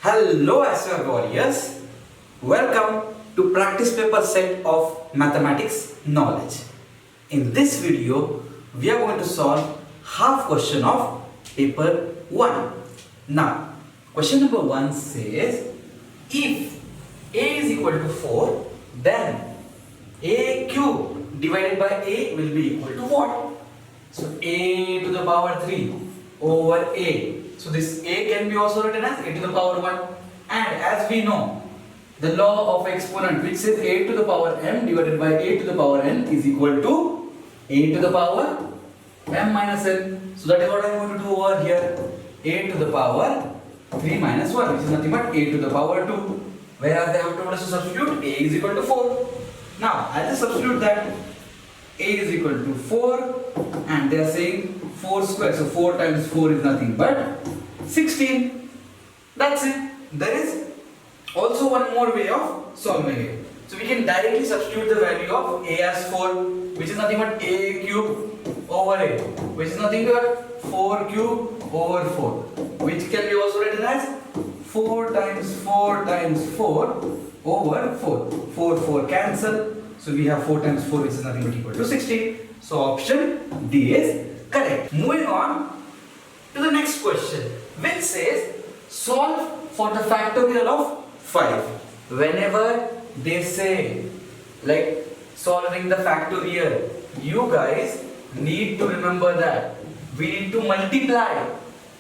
Hello ASVAB warriors, welcome to practice paper set of mathematics knowledge. In this video, we are going to solve half question of paper 1. Now, question number 1 says, if a is equal to 4, then a cube divided by a will be equal to what? So a to the power 3 over a. So this a can be also written as a to the power 1. And as we know, the law of exponent which says a to the power m divided by a to the power n is equal to a to the power m minus n. So that is what I am going to do over here. A to the power 3 minus 1, which is nothing but a to the power 2. Whereas they have told us to substitute a is equal to 4. Now I'll just substitute that. A is equal to 4 and they are saying 4 square. So 4 times 4 is nothing but 16. That's it. There is also one more way of solving it. So we can directly substitute the value of a as 4, which is nothing but a cube over a, which is nothing but 4 cube over 4, which can be also written as 4 times 4 times 4 over 4. 4 cancel. So we have 4 times 4, which is nothing but equal to 16. So option D is correct. Moving on to the next question, which says solve for the factorial of 5. Whenever they say like solving the factorial, you guys need to remember that we need to multiply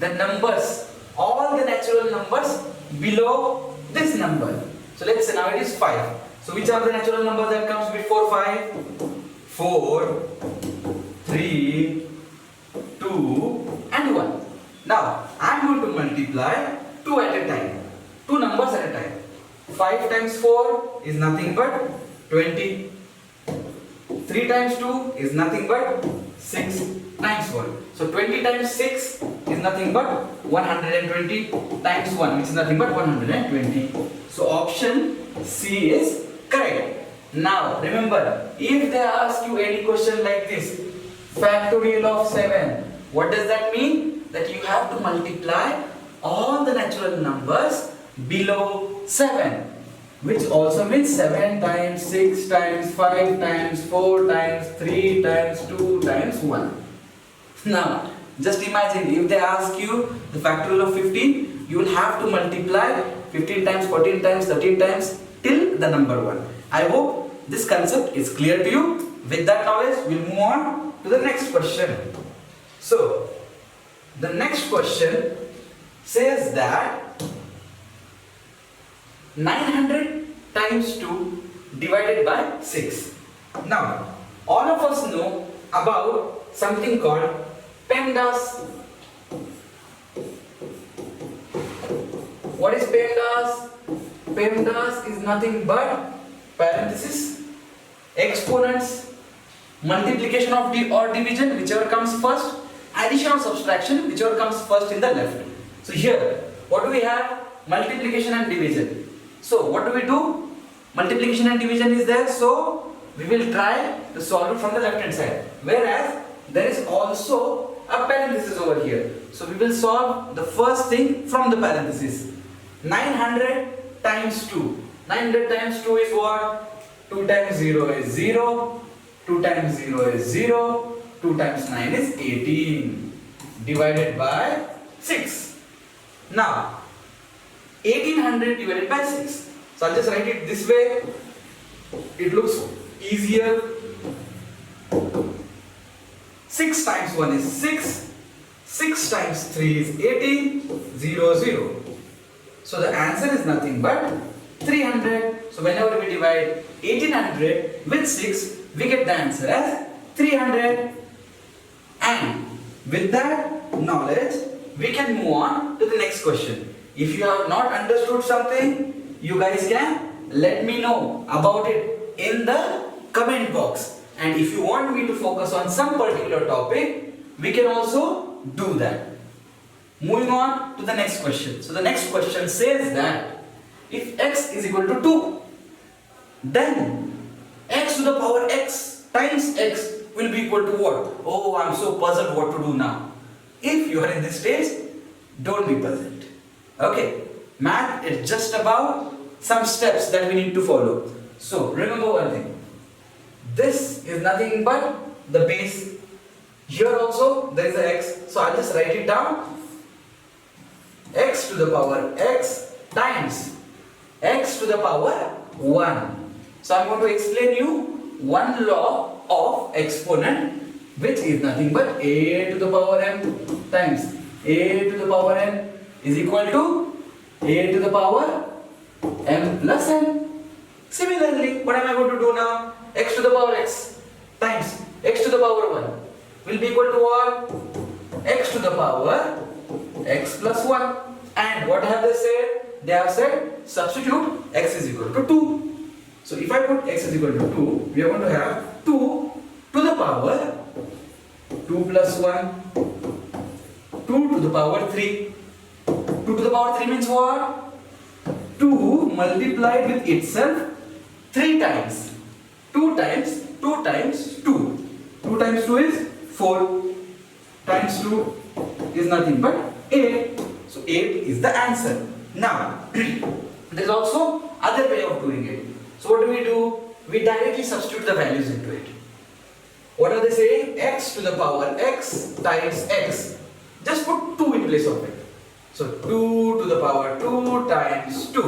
the numbers, all the natural numbers below this number. So let's say now it is 5. So which are the natural numbers that comes before 5? 4, 3, 2 and 1. Now I am going to multiply 2 at a time, 2 numbers at a time. 5 times 4 is nothing but 20. 3 times 2 is nothing but 6 times 1. So 20 times 6 is nothing but 120 times 1, which is nothing but 120. So option C is correct. Now remember, if they ask you any question like this, factorial of 7, what does that mean? That you have to multiply all the natural numbers below 7, which also means 7 times 6 times 5 times 4 times 3 times 2 times 1. Now just imagine if they ask you the factorial of 15, you will have to multiply 15 times, 14 times, 13 times till the number 1. I hope this concept is clear to you. With that knowledge, we'll move on to the next question. So the next question says that 900 times 2 divided by 6. Now all of us know about something called PEMDAS. What is PEMDAS? PEMDAS is nothing but parenthesis, exponents, multiplication of or division, whichever comes first, addition or subtraction, whichever comes first in the left. So here, what do we have? Multiplication and division. So what do we do? Multiplication and division is there, so we will try to solve it from the left hand side. Whereas there is also a parenthesis over here. So we will solve the first thing from the parenthesis. 900 times 2. 900 times 2 is what? 2 times 0 is 0. 2 times 0 is 0. 2 times 9 is 18. Divided by 6. Now 1800 divided by 6. So I'll just write it this way. It looks easier. 6 times 1 is 6. 6 times 3 is 18. 0, 0. So the answer is nothing but 300. So whenever we divide 1800 with 6, we get the answer as 300. And with that knowledge, we can move on to the next question. If you have not understood something, you guys can let me know about it in the comment box. And if you want me to focus on some particular topic, we can also do that. Moving on to the next question. So the next question says that if x is equal to 2, then x to the power x times x will be equal to what? Oh, I'm so puzzled what to do now. If you are in this stage, don't be puzzled. Okay, Math is just about some steps that we need to follow. So remember one thing. This is nothing but the base. Here also there is a x. So I'll just write it down. X to the power x times x to the power 1. So I'm going to explain you one law of exponent, which is nothing but a to the power m times a to the power n is equal to a to the power m plus n. Similarly, what am I going to do now? X to the power x times x to the power 1 will be equal to what? X to the power x plus 1. And what have they said? They have said substitute x is equal to 2. So if I put x is equal to 2, we are going to have 2 to the power 2 plus 1, 2 to the power 3. 2 to the power 3 means what? 2 multiplied with itself 3 times. 2 times 2 times 2. 2 times 2 is 4. Times 2 is nothing but 8. So 8 is the answer. Now, there is also other way of doing it. So what do? We directly substitute the values into it. What are they saying? X to the power x times x. Just put 2 in place of it. So 2 to the power 2 times 2.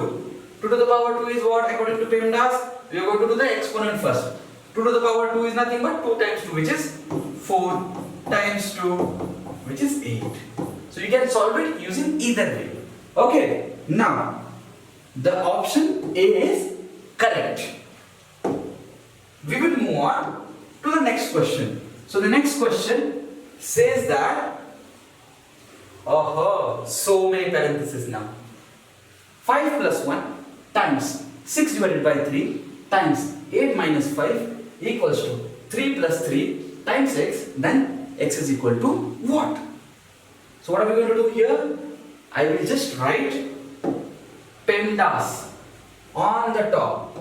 2 to the power 2 is what? According to PEMDAS, we are going to do the exponent first. 2 to the power 2 is nothing but 2 times 2, which is 4, times 2, which is 8. So you can solve it using either way. Okay, now the option A is correct. We will move on to the next question. So the next question says that, so many parentheses now. 5 plus 1 times 6 divided by 3 times 8 minus 5 equals to 3 plus 3 times x, then x is equal to what? So what are we going to do here? I will just write PEMDAS on the top.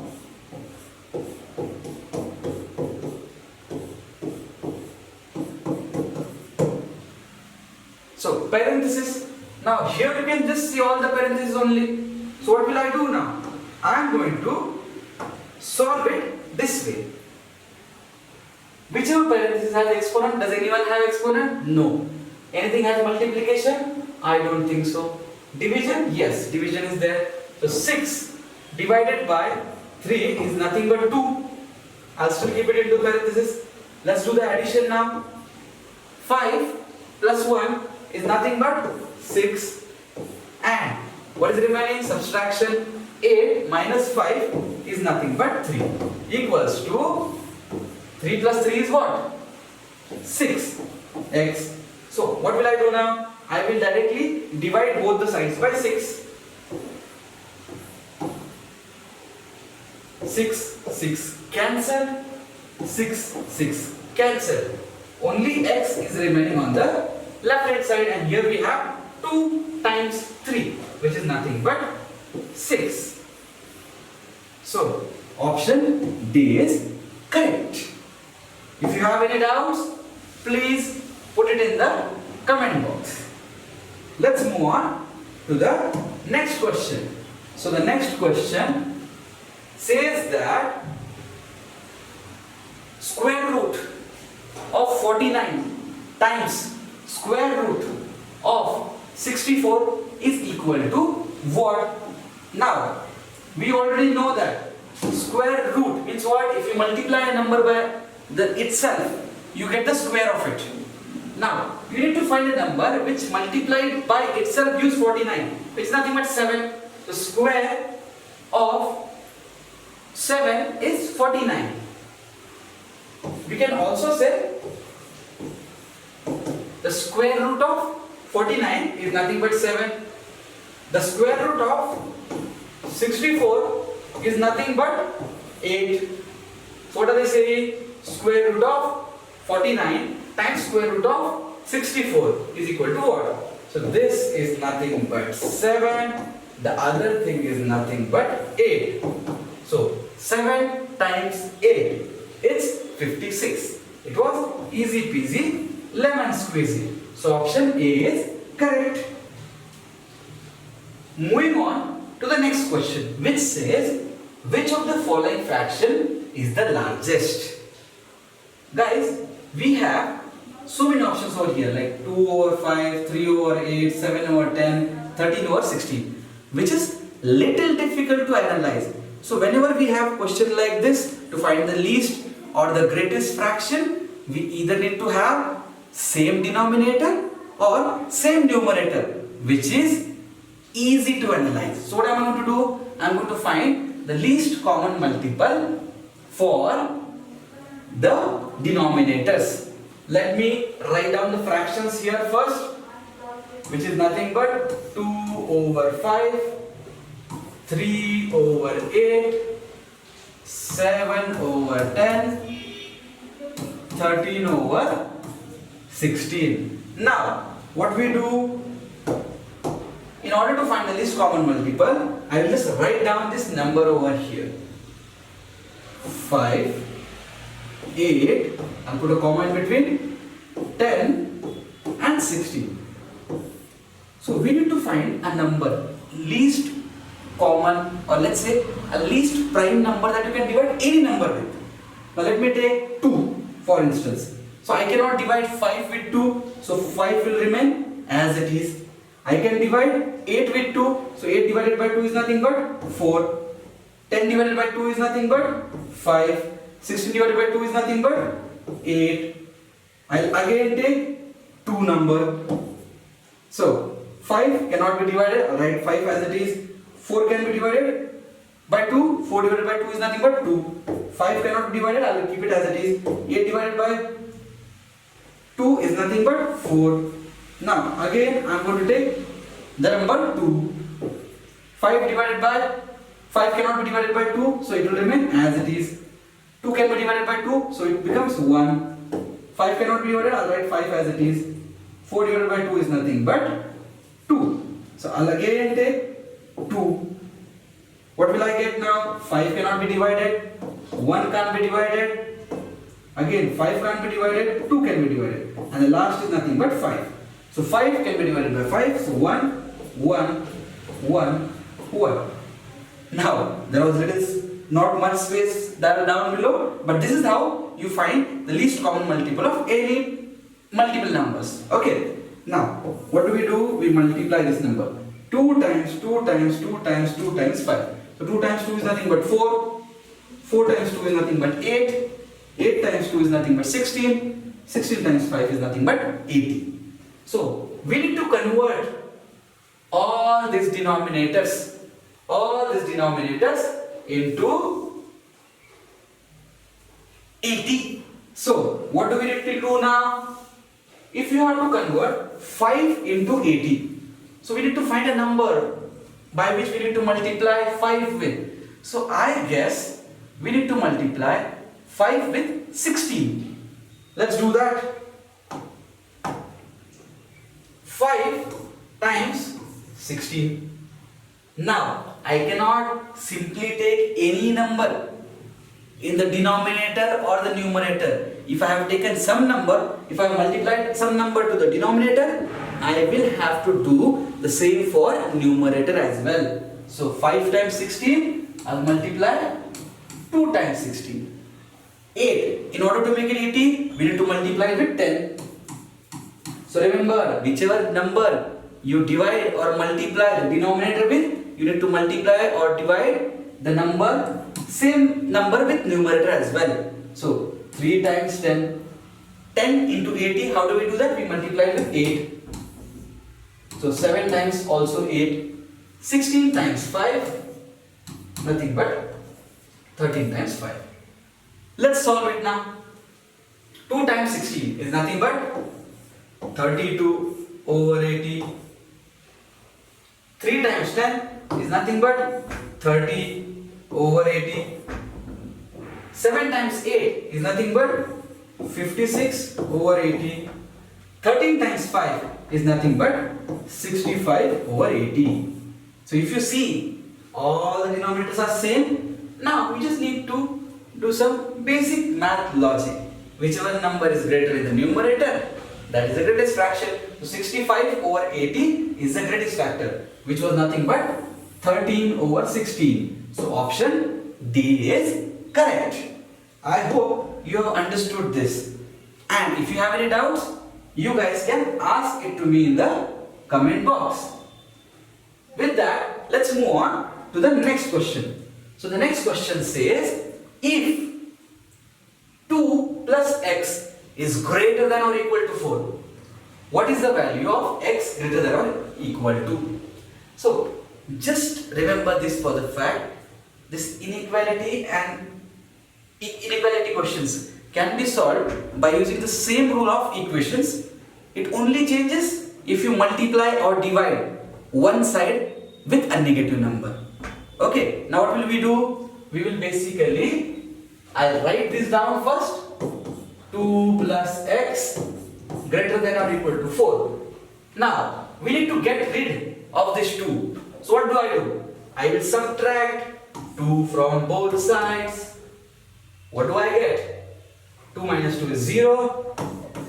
So parenthesis. Now here you can just see all the parentheses only. So what will I do now? I am going to solve it this way. Whichever parenthesis has exponent, does anyone have exponent? No. Anything has multiplication? I don't think so. Division? Yes, division is there. So 6 divided by 3 is nothing but 2. I'll still keep it into parenthesis. Let's do the addition now. 5 plus 1 is nothing but 6. And what is remaining? Subtraction. 8 minus 5 is nothing but 3. Equals to 3 plus 3 is what? 6. X. So what will I do now? I will directly divide both the sides by 6. 6 cancel. 6 cancel. Only x is remaining on the left hand side, and here we have 2 times 3, which is nothing but 6. So option D is correct. If you have any doubts, please put it in the comment box. Let's move on to the next question. So the next question says that square root of 49 times square root of 64 is equal to what? Now, we already know that square root means what? If you multiply a number by itself, you get the square of it. Now, you need to find a number which multiplied by itself gives 49, which is nothing but 7. The square of 7 is 49. We can also say the square root of 49 is nothing but 7. The square root of 64 is nothing but 8. So what are they saying? Square root of 49 times square root of 64 is equal to what? So this is nothing but 7. The other thing is nothing but 8. So 7 times 8, it's 56. It was easy peasy lemon squeezy. So option A is correct. moving on to the next question, which says, which of the following fraction is the largest? Guys, we have so many options over here, like 2 over 5, 3 over 8, 7 over 10, 13 over 16, which is little difficult to analyze. So whenever we have question like this, to find the least or the greatest fraction, we either need to have same denominator or same numerator, which is easy to analyze. So what I am going to do, I am going to find the least common multiple for the denominators. Let me write down the fractions here first, which is nothing but 2 over 5, 3 over 8, 7 over 10, 13 over 16. Now, what we do, in order to find the least common multiple, I will just write down this number over here. 5, 8, I'll put a comma in between, 10 and 16. So we need to find a number, least common, or let's say a least prime number that you can divide any number with. Now let me take 2 for instance. So I cannot divide 5 with 2, so 5 will remain as it is. I can divide 8 with 2, so 8 divided by 2 is nothing but 4. 10 divided by 2 is nothing but 5. 16 divided by 2 is nothing but 8. I'll again take 2 number. So 5 cannot be divided, I'll write 5 as it is. 4 can be divided by 2, 4 divided by 2 is nothing but 2. 5 cannot be divided, I will keep it as it is. 8 divided by 2 is nothing but 4. Now again I am going to take the number 2. 5 divided by 5 cannot be divided by 2, so it will remain as it is. 2 can be divided by 2, so it becomes 1. 5 cannot be divided, I'll write 5 as it is. 4 divided by 2 is nothing but 2. So I'll again take 2. What will I get now? 5 cannot be divided, 1 can't be divided, again 5 can't be divided, 2 can be divided, and the last is nothing but 5. So 5 can be divided by 5, so 1, 1, 1, 1. Now there was not much space down below, but this is how you find the least common multiple of any multiple numbers. Okay, now what do? We multiply this number. 2 times 2 times 2 times 2 times 5. So 2 times 2 is nothing but 4. 4 times 2 is nothing but 8. 8 times 2 is nothing but 16. 16 times 5 is nothing but 80. So we need to convert all these denominators into 80. So what do we need to do now? If you have to convert 5 into 80, so we need to find a number by which we need to multiply 5 with. So I guess we need to multiply 5 with 16. Let's do that. 5 times 16. Now I cannot simply take any number in the denominator or the numerator. If I have taken some number, if I have multiplied some number to the denominator, I will have to do the same for numerator as well. So 5 times 16, I will multiply 2 times 16. 8. In order to make it 80, we need to multiply with 10. So remember, whichever number you divide or multiply the denominator with, you need to multiply or divide the number, same number with numerator as well. So 3 times 10. 10 into 80, how do we do that? We multiply with 8. So 7 times also 8. 16 times 5, nothing but 13 times 5. Let's solve it now. 2 times 16 is nothing but 32 over 80. 3 times 10 is nothing but 30 over 80. 7 times 8 is nothing but 56 over 80. 13 times 5 is nothing but 65 over 80. So if you see, all the denominators are same. Now we just need to do some basic math logic. Whichever number is greater in the numerator, that is the greatest fraction. So 65 over 80 is the greatest factor. which was nothing but 13 over 16. So option D is correct. I hope you have understood this. And if you have any doubts, you guys can ask it to me in the comment box. With that, let's move on to the next question. So the next question says, if 2 plus x is greater than or equal to 4, what is the value of x greater than or equal to? So just remember this for the fact, this inequality and inequality questions can be solved by using the same rule of equations. It only changes if you multiply or divide one side with a negative number. Okay, now what will we do? We will basically, I'll write this down first. 2 plus x greater than or equal to 4. Now, we need to get rid of this 2. So what do? I will subtract 2 from both sides. What do I get? 2 minus 2 is 0.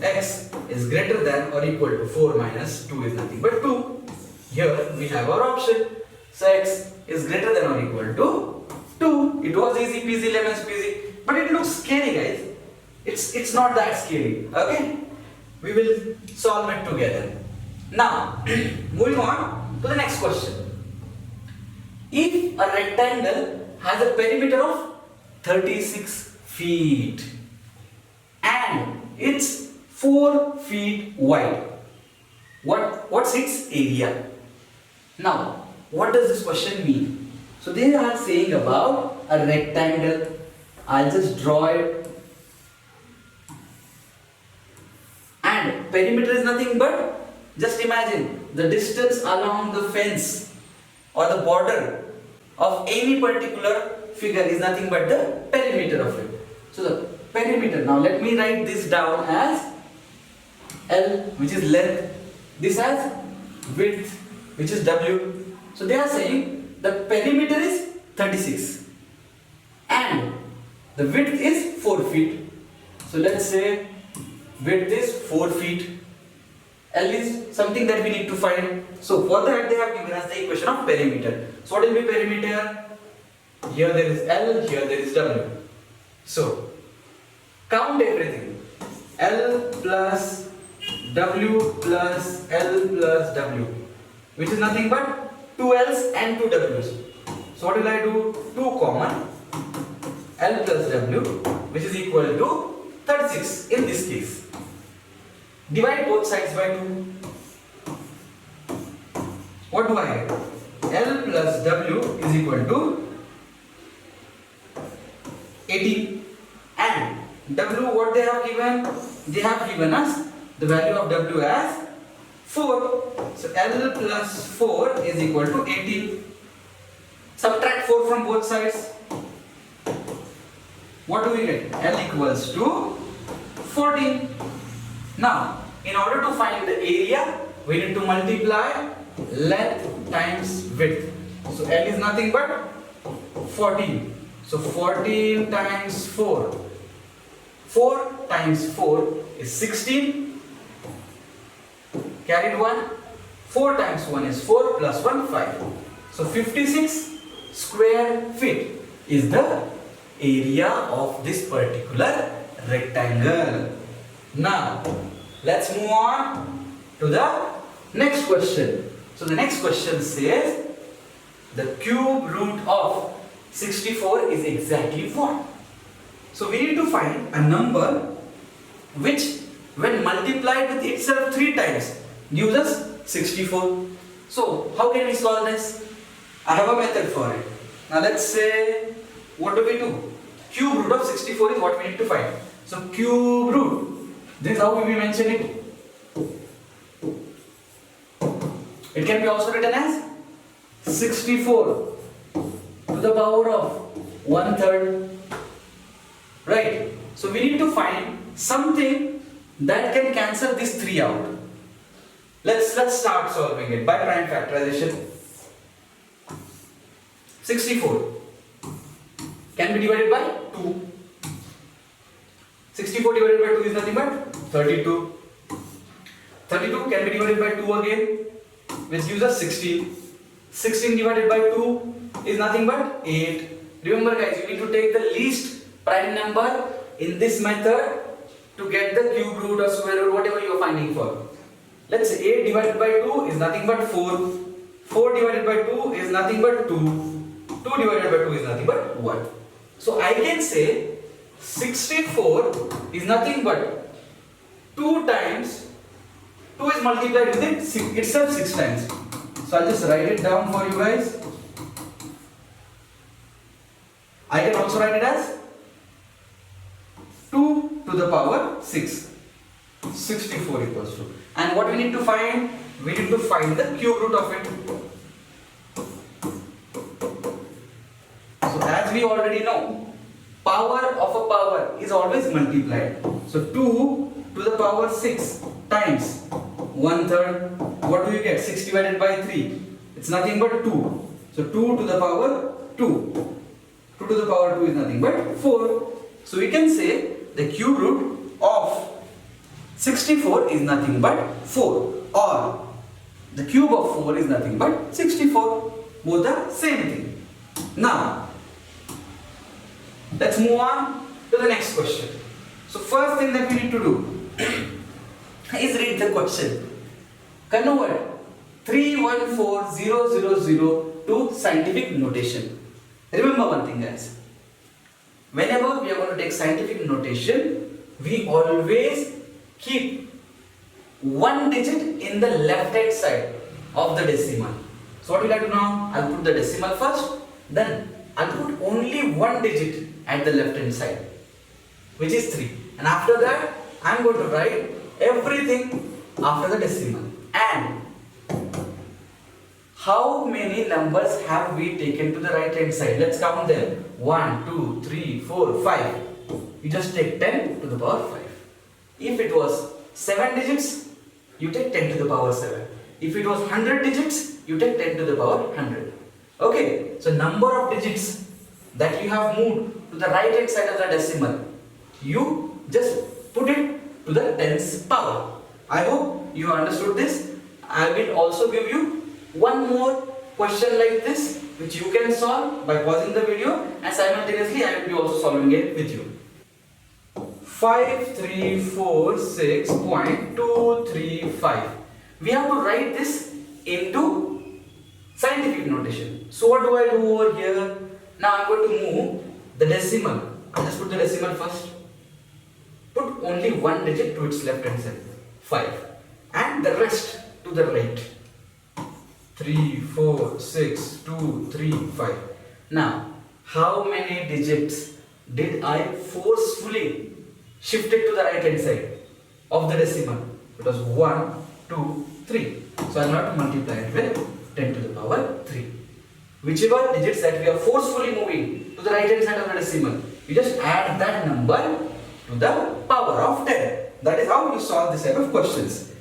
X is greater than or equal to 4 minus 2 is nothing but 2. Here we have our option. So x is greater than or equal to 2. It was easy peasy lemon squeezy, but it looks scary, guys. It's not that scary. Okay? We will solve it together. Now, moving on to the next question. If a rectangle has a perimeter of 36 feet and it's 4 feet wide, what's its area? Now, what does this question mean? So they are saying about a rectangle. I'll just draw it. And perimeter is nothing but, just imagine, the distance along the fence or the border of any particular figure is nothing but the perimeter of it. So the perimeter, now let me write this down as L, which is length, this as width, which is W. So they are saying the perimeter is 36 and the width is 4 feet. So let's say width is 4 feet. L is something that we need to find. So for that they have given us the equation of perimeter. So what will be perimeter? Here there is L, here there is W. So count everything. L plus W plus L plus W, which is nothing but 2 L's and 2 W's. So what will I do? 2 common L plus W, which is equal to 36 in this case. Divide both sides by 2. What do I get? L plus W is equal to 18. And W, what they have given? They have given us the value of W as 4. So L plus 4 is equal to 18. Subtract 4 from both sides. What do we get? L equals to 14. Now, in order to find the area, we need to multiply length times width. So L is nothing but 14. So 14 times 4. 4 times 4 is 16. Carried 1. 4 times 1 is 4 plus 1, 5. So 56 square feet is the area of this particular rectangle. Now, let's move on to the next question. So the next question says, the cube root of 64 is exactly what? So we need to find a number which, when multiplied with itself 3 times, gives us 64. So how can we solve this? I have a method for it. Now let's say, what do we do? Cube root of 64 is what we need to find. So cube root, this is how we mention it. It can be also written as 64 to the power of 1/3. Right? So we need to find something that can cancel these 3 out. Let's start solving it by prime factorization. 64 can be divided by 2. 64 divided by 2 is nothing but 32. 32 can be divided by 2 again, which gives us 16. 16 divided by 2 is nothing but 8. Remember guys, you need to take the least prime number in this method to get the cube root or square root, whatever you are finding for. Let's say 8 divided by 2 is nothing but 4. 4 divided by 2 is nothing but 2. 2 divided by 2 is nothing but 1. So I can say 64 is nothing but 2 times 2 is multiplied with itself 6 times. So I'll just write it down for you guys. I can also write it as 2 to the power 6. 64 equals to. And what we need to find? We need to find the cube root of it. So as we already know, power of a power is always multiplied. So 2 to the power 6 times 1/3. What do you get? 6 divided by 3. It's nothing but 2. So 2 to the power 2. 2 to the power 2 is nothing but 4. So we can say the cube root of 64 is nothing but 4, or the cube of 4 is nothing but 64. Both are same thing. Now let's move on to the next question. So first thing that we need to do is read the question. Convert 314000 to scientific notation. Remember one thing guys, whenever we are going to take scientific notation, we always keep one digit in the left hand side of the decimal. So what will I do now? I'll put the decimal first, then I'll put only one digit at the left hand side, which is 3. And after that, I'm going to write everything after the decimal. And how many numbers have we taken to the right hand side? Let's count them. 1, 2, 3, 4, 5. You just take 10 to the power 5. If it was 7 digits, you take 10 to the power 7. If it was 100 digits, you take 10 to the power 100. Okay, so number of digits that you have moved to the right hand side of the decimal, you just put it to the tens power. I hope you understood this. I will also give you one more question like this, which you can solve by pausing the video, and simultaneously I will be also solving it with you. 5346.235. We have to write this into scientific notation. So what do I do over here? Now I'm going to move the decimal. I'll just put the decimal first. Put only one digit to its left hand side, 5, and the rest to the right. 3, 4, 6, 2, 3, 5. Now, how many digits did I forcefully shift it to the right hand side of the decimal? It was 1, 2, 3. So I will have to multiply it with 10 to the power 3. Whichever digits that we are forcefully moving to the right hand side of the decimal, you just add that number to the power of 10. That is how you solve this type of questions.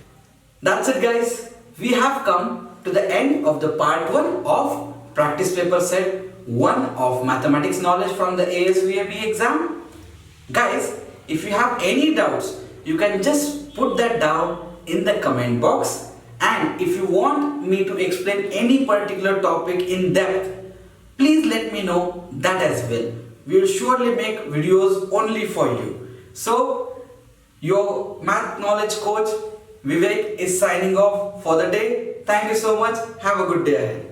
That's it guys. We have come to the end of the part 1 of practice paper set 1 of mathematics knowledge from the ASVAB exam. Guys, if you have any doubts, you can just put that down in the comment box, and if you want me to explain any particular topic in depth, please let me know that as well. We will surely make videos only for you. So, your math knowledge coach Vivek is signing off for the day. Thank you so much. Have a good day ahead.